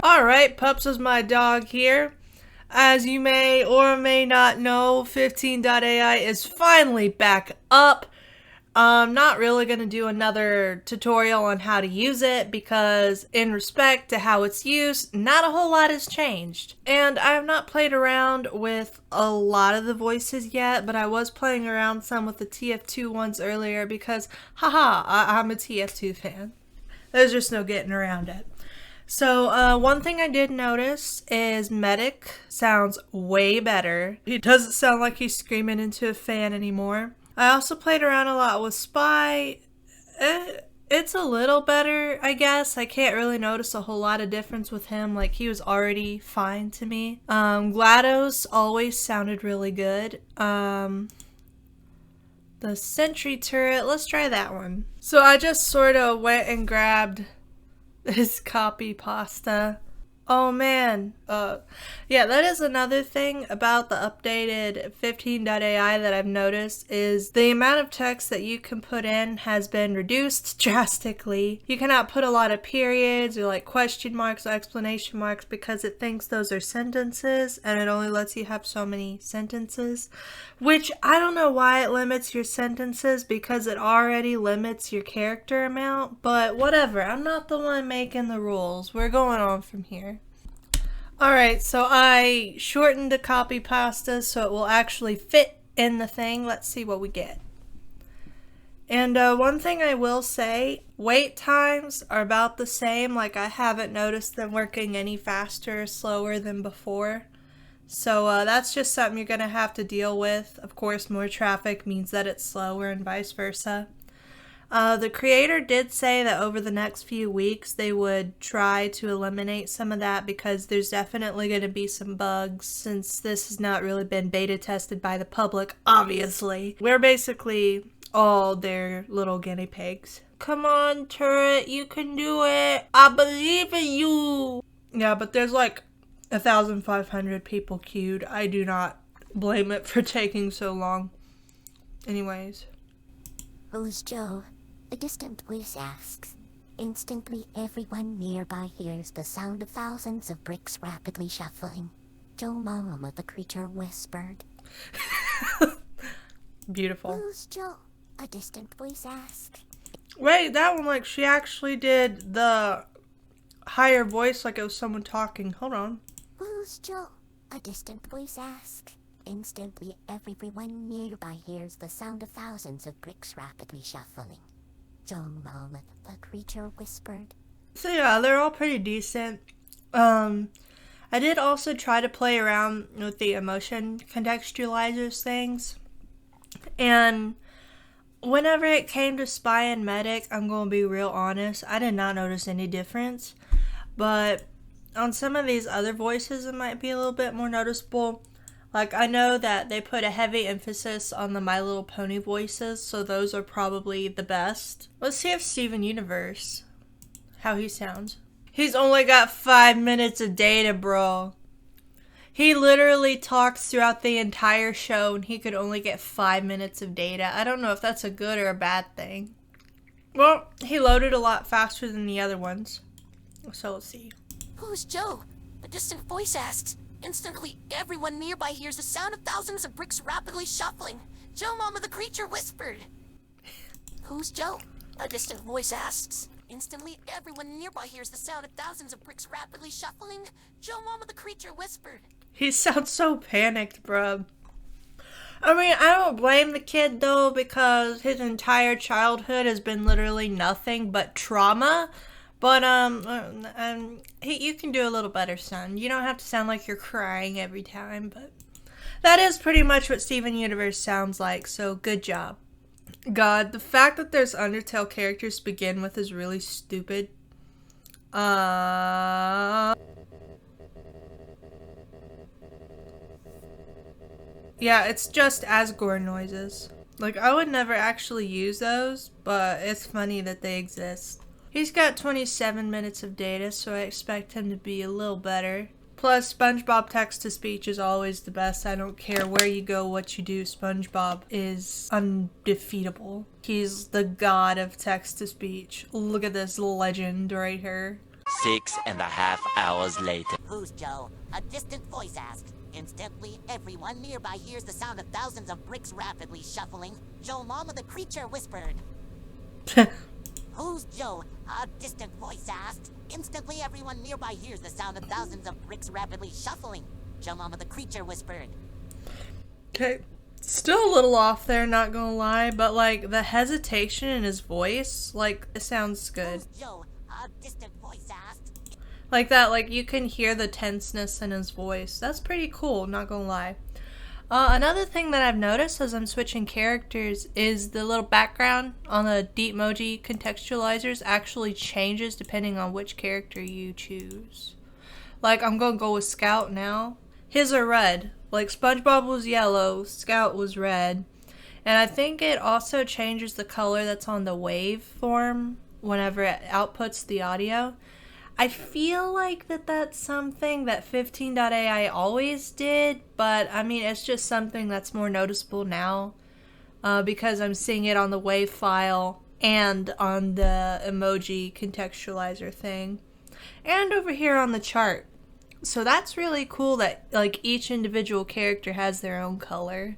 Alright, Pups is my dog here. As you may or may not know, 15.ai is finally back up. I'm not really going to do another tutorial on how to use it because in respect to how it's used, not a whole lot has changed. And I have not played around with a lot of the voices yet, but I was playing around some with the TF2 ones earlier because, I'm a TF2 fan. There's just no getting around it. So, one thing I did notice is Medic sounds way better. He doesn't sound like he's screaming into a fan anymore. I also played around a lot with Spy. It's a little better, I guess. I can't really notice a whole lot of difference with him. Like, he was already fine to me. GLaDOS always sounded really good. The Sentry Turret, let's try that one. So I just sort of went and grabbed this copy pasta. Oh man. Yeah, that is another thing about the updated 15.ai that I've noticed is the amount of text that you can put in has been reduced drastically. You cannot put a lot of periods or like question marks or exclamation marks because it thinks those are sentences and it only lets you have so many sentences, which I don't know why it limits your sentences because it already limits your character amount, but whatever. I'm not the one making the rules. We're going on from here. Alright, so I shortened the copy pasta so it will actually fit in the thing. Let's see what we get. And one thing I will say, wait times are about the same. Like, I haven't noticed them working any faster or slower than before. So that's just something you're going to have to deal with. Of course, more traffic means that it's slower and vice versa. The creator did say that over the next few weeks they would try to eliminate some of that because there's definitely going to be some bugs since this has not really been beta tested by the public, obviously. We're basically all their little guinea pigs. Come on, Turret, you can do it. I believe in you. Yeah, but there's like 1,500 people queued. I do not blame it for taking so long. Anyways. Who's Joe? A distant voice asks. Instantly, everyone nearby hears the sound of thousands of bricks rapidly shuffling. Joe Mama, the creature whispered. Beautiful. Who's Joe? A distant voice asked. Wait, that one, like, she actually did the higher voice like it was someone talking. Hold on. Who's Joe? A distant voice asked. Instantly, everyone nearby hears the sound of thousands of bricks rapidly shuffling. Joe Mama, the creature whispered. So yeah, they're all pretty decent. I did also try to play around with the emotion contextualizers things. And whenever it came to Spy and Medic, I'm going to be real honest, I did not notice any difference. But on some of these other voices, it might be a little bit more noticeable. Like, I know that they put a heavy emphasis on the My Little Pony voices, so those are probably the best. Let's see if Steven Universe, how he sounds. He's only got 5 minutes of data, bro. He literally talks throughout the entire show and he could only get 5 minutes of data. I don't know if that's a good or a bad thing. Well, he loaded a lot faster than the other ones. So let's see. Who's Joe? A distant voice asks. Instantly, everyone nearby hears the sound of thousands of bricks rapidly shuffling. Joe Mama, the creature whispered. Who's Joe? A distant voice asks. Instantly, everyone nearby hears the sound of thousands of bricks rapidly shuffling. Joe Mama, the creature whispered. He sounds so panicked, bruh. I mean, I don't blame the kid, though, because his entire childhood has been literally nothing but trauma. But, you can do a little better, son. You don't have to sound like you're crying every time, but that is pretty much what Steven Universe sounds like, so good job. God, the fact that there's Undertale characters to begin with is really stupid. Yeah, it's just Asgore noises. Like, I would never actually use those, but it's funny that they exist. He's got 27 minutes of data, so I expect him to be a little better. Plus, SpongeBob text-to-speech is always the best. I don't care where you go, what you do. SpongeBob is undefeatable. He's the god of text-to-speech. Look at this legend right here. 6.5 hours later. Who's Joe? A distant voice asked. Instantly, everyone nearby hears the sound of thousands of bricks rapidly shuffling. Joe Mama the creature whispered. Who's Joe? A distant voice asked. Instantly, everyone nearby hears the sound of thousands of bricks rapidly shuffling. Joe Mama the creature whispered. Okay. Still a little off there, not gonna lie, but like the hesitation in his voice, like it sounds good. Who's Joe? A distant voice asked. Like that, like you can hear the tenseness in his voice. That's pretty cool, not gonna lie. Another thing that I've noticed as I'm switching characters is the little background on the Deepmoji contextualizers actually changes depending on which character you choose. Like I'm gonna go with Scout now. His are red. Like SpongeBob was yellow, Scout was red. And I think it also changes the color that's on the waveform whenever it outputs the audio. I feel like that's something that 15.ai always did, but I mean it's just something that's more noticeable now because I'm seeing it on the wave file and on the emoji contextualizer thing. And over here on the chart. So that's really cool that like each individual character has their own color.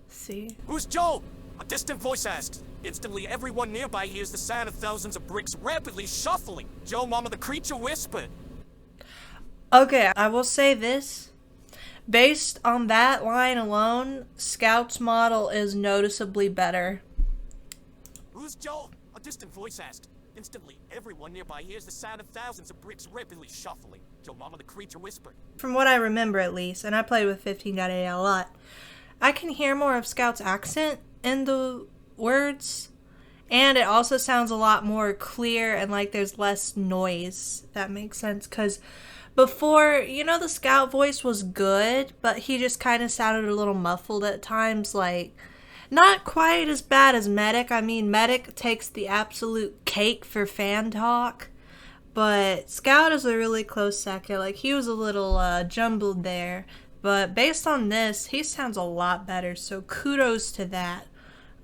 Let's see. Who's Joe? A distant voice asked. Instantly, everyone nearby hears the sound of thousands of bricks rapidly shuffling. Joe Mama the creature whispered. Okay, I will say this. Based on that line alone, Scout's model is noticeably better. Who's Joe? A distant voice asked. Instantly, everyone nearby hears the sound of thousands of bricks rapidly shuffling. Joe Mama the creature whispered. From what I remember at least, and I played with 15.ai a lot, I can hear more of Scout's accent in the words, and it also sounds a lot more clear and like there's less noise, if that makes sense, because before, you know, the Scout voice was good, but he just kind of sounded a little muffled at times, like not quite as bad as Medic. I mean, Medic takes the absolute cake for fan talk, but Scout is a really close second. Like, he was a little jumbled there, but based on this, he sounds a lot better, so kudos to that.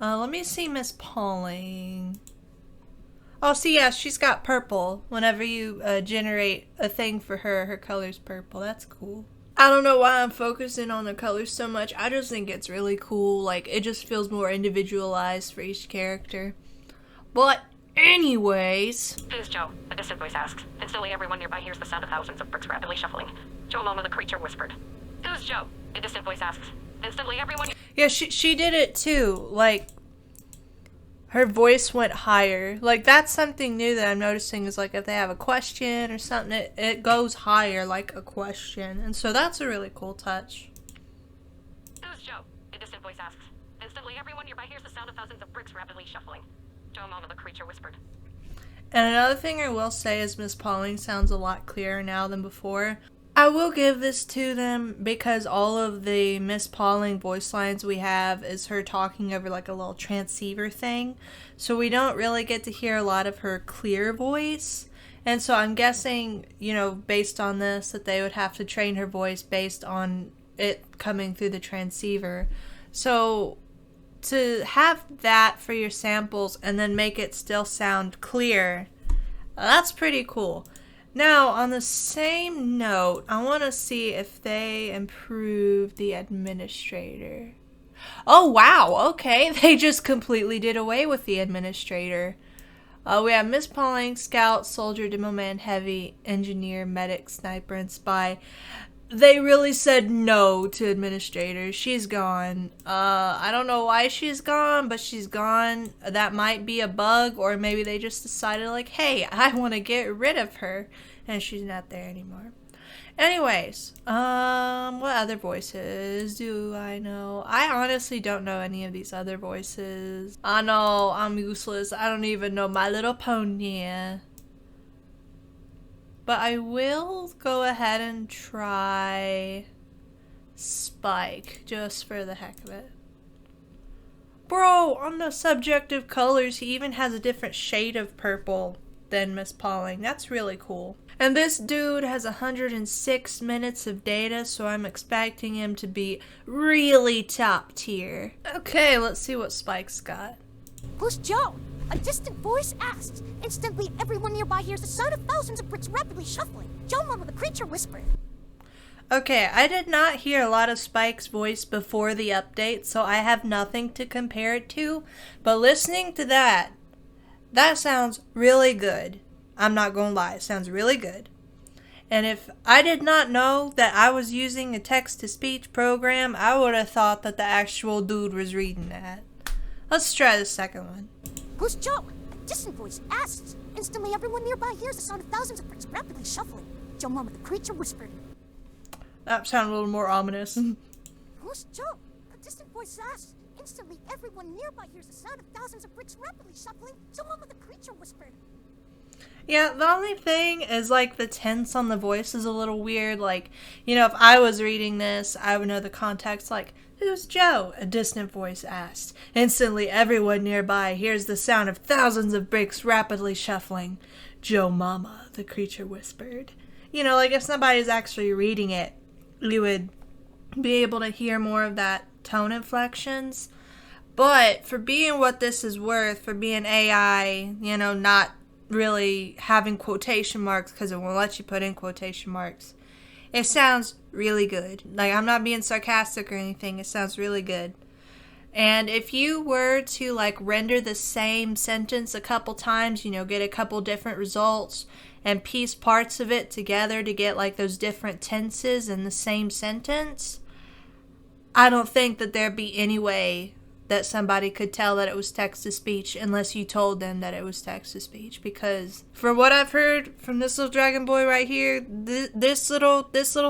Let me see Miss Pauling. Oh, see, yeah, she's got purple. Whenever you generate a thing for her, her color's purple. That's cool. I don't know why I'm focusing on the colors so much. I just think it's really cool. Like, it just feels more individualized for each character. But anyways. Who's Joe? A distant voice asked. Instantly, everyone nearby hears the sound of thousands of bricks rapidly shuffling. Joe Mama the creature whispered. Who's Joe? A distant voice asked. Instantly, everyone... Yeah, she did it too. Like, her voice went higher. Like, that's something new that I'm noticing is, like, if they have a question or something, it goes higher like a question. And so that's a really cool touch. Who's Joe? A distant voice asks. Instantly, everyone nearby hears the sound of thousands of bricks rapidly shuffling. Joe Mama the creature whispered. And another thing I will say is Miss Pauling sounds a lot clearer now than before. I will give this to them because all of the Miss Pauling voice lines we have is her talking over like a little transceiver thing. So we don't really get to hear a lot of her clear voice. And so I'm guessing, you know, based on this, that they would have to train her voice based on it coming through the transceiver. So to have that for your samples and then make it still sound clear, that's pretty cool. Now, on the same note, I want to see if they improve the administrator. Oh, wow. Okay. They just completely did away with the administrator. We have Miss Pauling, Scout, Soldier, Demo Man, Heavy, Engineer, Medic, Sniper, and Spy. They really said no to administrator. She's gone. I don't know why she's gone, but she's gone. That might be a bug, or maybe they just decided, like, hey, I want to get rid of her, and she's not there anymore. Anyways, what other voices do I know? I honestly don't know any of these other voices. I know I'm useless. I don't even know My Little Pony. But I will go ahead and try Spike, just for the heck of it. Bro, on the subject of colors, he even has a different shade of purple than Miss Pauling. That's really cool. And this dude has 106 minutes of data, so I'm expecting him to be really top tier. Okay, let's see what Spike's got. Who's Joe? A distant voice asked. Instantly, everyone nearby hears the sound of thousands of bricks rapidly shuffling. Joe Mama the creature whispered. Okay, I did not hear a lot of Spike's voice before the update, so I have nothing to compare it to. But listening to that sounds really good. I'm not gonna lie, it sounds really good. And if I did not know that I was using a text-to-speech program, I would have thought that the actual dude was reading that. Let's try the second one. Who's Joe? A distant voice asked. Instantly, everyone nearby hears the sound of thousands of bricks rapidly shuffling. Joe Mama the creature whispered. That sounded a little more ominous. Who's Joe? A distant voice asked. Instantly, everyone nearby hears the sound of thousands of bricks rapidly shuffling. Joe Mama the creature whispered. Yeah, the only thing is, like, the tense on the voice is a little weird. Like, you know, if I was reading this, I would know the context. Like, who's Joe? A distant voice asked. Instantly, everyone nearby hears the sound of thousands of bricks rapidly shuffling. Joe Mama, the creature whispered. You know, like, if somebody's actually reading it, you would be able to hear more of that tone inflections. But for being what this is worth, for being AI, you know, not really having quotation marks because it won't let you put in quotation marks, it sounds really good. Like, I'm not being sarcastic or anything, it sounds really good. And if you were to, like, render the same sentence a couple times, you know, get a couple different results and piece parts of it together to get, like, those different tenses in the same sentence, I don't think that there'd be any way that somebody could tell that it was text-to-speech unless you told them that it was text-to-speech. Because from what I've heard from this little dragon boy right here, this little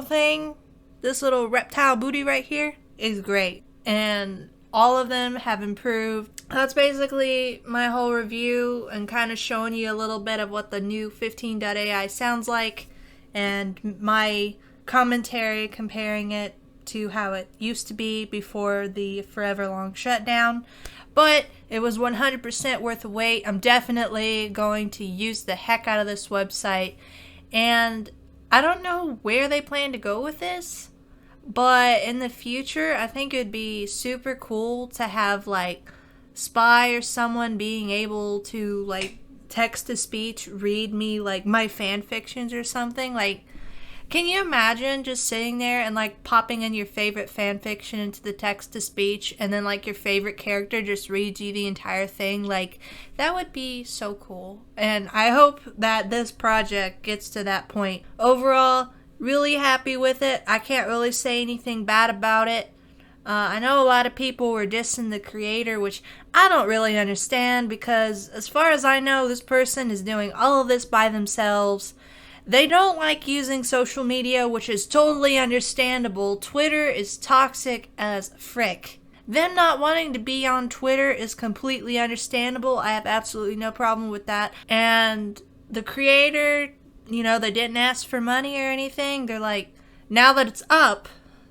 thing, this little reptile booty right here is great. And all of them have improved. That's basically my whole review and kind of showing you a little bit of what the new 15.ai sounds like and my commentary comparing it to how it used to be before the forever long shutdown. But it was 100% worth the wait. I'm definitely going to use the heck out of this website. And I don't know where they plan to go with this, but in the future, I think it'd be super cool to have, like, Spy or someone being able to, like, text-to-speech read me, like, my fan fictions or something. Like, can you imagine just sitting there and, like, popping in your favorite fan fiction into the text-to-speech and then, like, your favorite character just reads you the entire thing? Like, that would be so cool. And I hope that this project gets to that point. Overall, really happy with it. I can't really say anything bad about it. I know a lot of people were dissing the creator, which I don't really understand because as far as I know, this person is doing all of this by themselves. They don't like using social media, which is totally understandable. Twitter is toxic as frick. Them not wanting to be on Twitter is completely understandable. I have absolutely no problem with that. And the creator, you know, they didn't ask for money or anything. They're like, now that it's up,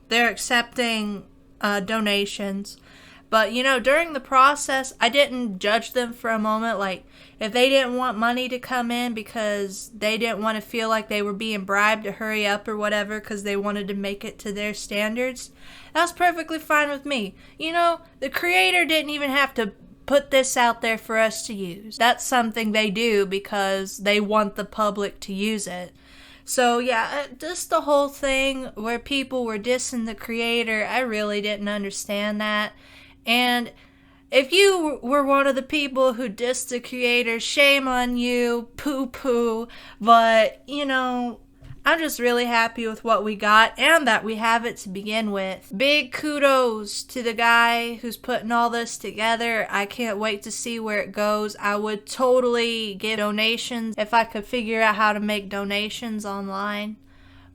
they're accepting donations. But, you know, during the process, I didn't judge them for a moment. Like, if they didn't want money to come in because they didn't want to feel like they were being bribed to hurry up or whatever because they wanted to make it to their standards, that's perfectly fine with me. You know, the creator didn't even have to put this out there for us to use. That's something they do because they want the public to use it. So yeah, just the whole thing where people were dissing the creator, I really didn't understand that. And if you were one of the people who dissed the creator, shame on you, poo-poo. But, you know, I'm just really happy with what we got and that we have it to begin with. Big kudos to the guy who's putting all this together. I can't wait to see where it goes. I would totally give donations if I could figure out how to make donations online.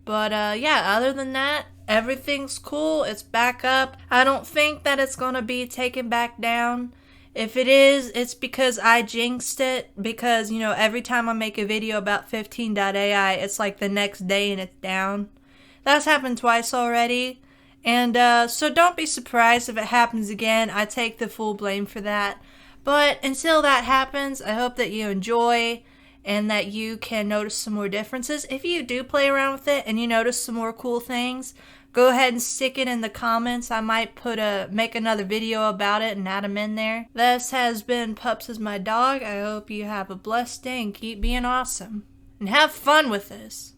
But yeah, other than that, everything's cool. It's back up. I don't think that it's going to be taken back down. If it is, it's because I jinxed it. Because, you know, every time I make a video about 15.ai, it's like the next day and it's down. That's happened twice already. And so don't be surprised if it happens again. I take the full blame for that. But until that happens, I hope that you enjoy and that you can notice some more differences. If you do play around with it and you notice some more cool things, go ahead and stick it in the comments. I might make another video about it and add them in there. This has been Pups is my dog. I hope you have a blessed day and keep being awesome. And have fun with this.